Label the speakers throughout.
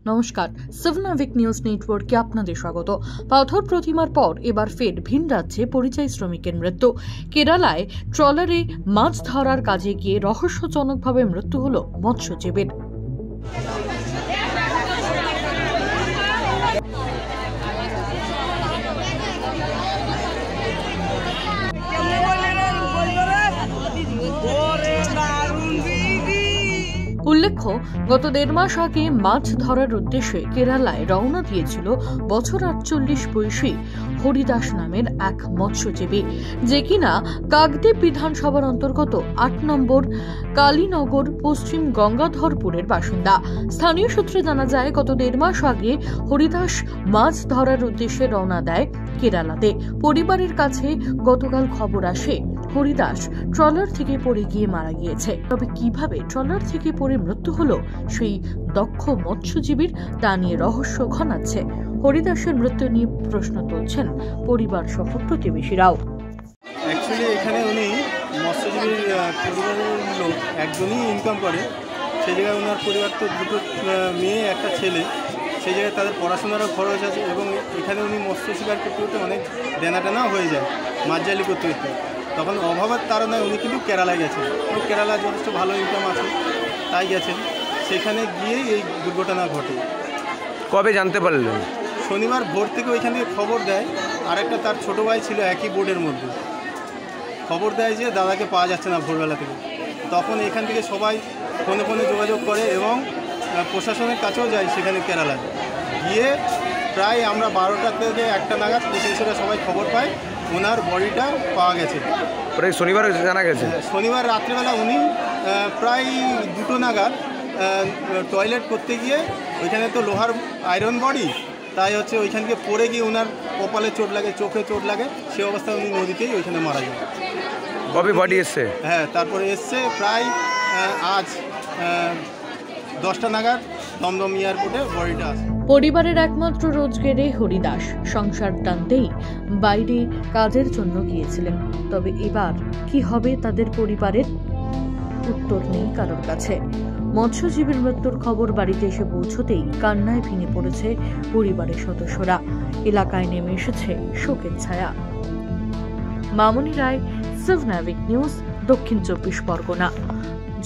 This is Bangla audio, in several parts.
Speaker 1: নমস্কার, সেভনাভিক নিউজ নেটওয়ার্কে আপনাদের স্বাগত। পাথর প্রতিমার পর এবার ফের ভিন রাজ্যে পরিযায়ী শ্রমিকের মৃত্যু। কেরালায় ট্রলারে মাছ ধরার কাজে গিয়ে রহস্যজনকভাবে মৃত্যু হল মৎস্যজীবীর। উল্লেখ্য, গত 1.5 মাস আগে মাছ ধরার উদ্দেশ্যে কেরালায় রওনা দিয়েছিল বছর 48 বয়সী হরিদাস নামের এক মৎস্যজীবী, যে কিনা কাকদ্বীপ বিধানসভার অন্তর্গত 8 নম্বর কালীনগর পশ্চিম গঙ্গাধরপুরের বাসিন্দা। স্থানীয় সূত্রে জানা যায়, গত 1.5 মাস আগে হরিদাস মাছ ধরার উদ্দেশ্যে রওনা দেয় কেরালাতে। পরিবারের কাছে গতকাল খবর আসে হরিদাস ট্রলার থেকে পড়ে গিয়ে মারা গিয়েছে। তবে কিভাবে ট্রলার থেকে পড়ে মৃত্যু হলো সেই দক্ষ মৎস্যজীবীর, তা নিয়ে রহস্য ঘনাচ্ছে। হরিদাসের মৃত্যু নিয়ে প্রশ্ন তুলছেন পরিবার সহ প্রতিবেশীরাও।
Speaker 2: অ্যাকচুয়ালি এখানে উনি মৎস্যজীবীর পরিবারের লোক, একজনই ইনকাম করে। সেই জায়গায় ওনার পরিবার তো 2 মেয়ে, একটা ছেলে। সেই জায়গায় তাদের পড়াশোনারও খরচ আছে এবং এখানে উনি মৎস্য শিকার করতে করতে অনেক দেনাটানাও হয়ে যায়, মাছজালি করতে করতে। তখন অভাবের তাড়নায় উনি কিন্তু কেরালায় গেছেন। এবং কেরালায় যথেষ্ট ভালো ইনকাম আছে, তাই গেছেন। সেখানে গিয়েই এই দুর্ঘটনা ঘটে।
Speaker 3: কবে জানতে পারলেন?
Speaker 2: শনিবার ভোর থেকে ওইখান থেকে খবর দেয়। আরেকটা তার ছোটো ভাই ছিল একই বোর্ডের মধ্যে, খবর দেয় যে দাদাকে পাওয়া যাচ্ছে না ভোরবেলা থেকে। তখন এখান থেকে সবাই ফোনে ফোনে যোগাযোগ করে এবং প্রশাসনের কাছেও যায় সেখানে কেরালায় গিয়ে। প্রায় আমরা 12টা থেকে 1টা নাগাদ প্রতিবেশীরা সবাই খবর পায় ওনার বডিটা পাওয়া গেছে।
Speaker 3: শনিবার জানা গেছে।
Speaker 2: শনিবার রাত্রিবেলা উনি প্রায় 2টো নাগাদ টয়লেট করতে গিয়ে, ওইখানে তো লোহার আয়রন বডি, তাই হচ্ছে ওইখান থেকে পড়ে গিয়ে ওনার কপালে চোট লাগে, চোখে চোট লাগে। সেই অবস্থায় উনি নদীতেই ওইখানে মারা যায়।
Speaker 3: কবে বডি এসছে?
Speaker 2: হ্যাঁ, তারপরে এসছে প্রায় আজ 10টা নাগাদ দমদম এয়ারপোর্টে বডিটা আসে।
Speaker 1: পরিবারের একমাত্র রোজগারে হরিদাস সংসার টানতেই বাইরে কাজের জন্য গিয়েছিলেন। তবে এবার কি হবে তাদের পরিবারের? উত্তর নেই কারোর কাছে। মৎস্যজীবীর মৃত্যুর খবর বাড়িতে এসে পৌঁছতেই কান্নায় ভেঙে পড়েছে পরিবারের সদস্যরা। এলাকায় নেমে এসেছে শোকের ছায়া। মামনি রায়, সেভনাভিক নিউজ, দক্ষিণ 24 পরগনা।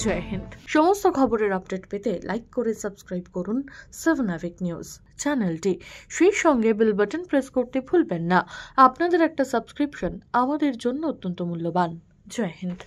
Speaker 1: জয় হিন্দ। সমস্ত খবরের আপডেট পেতে লাইক করে সাবস্ক্রাইব করুন সেভনাভিক নিউজ চ্যানেলটি। সেই সঙ্গে বেল বাটন প্রেস করতে ভুলবেন না। আপনাদের একটা সাবস্ক্রিপশন আমাদের জন্য অত্যন্ত মূল্যবান। জয় হিন্দ।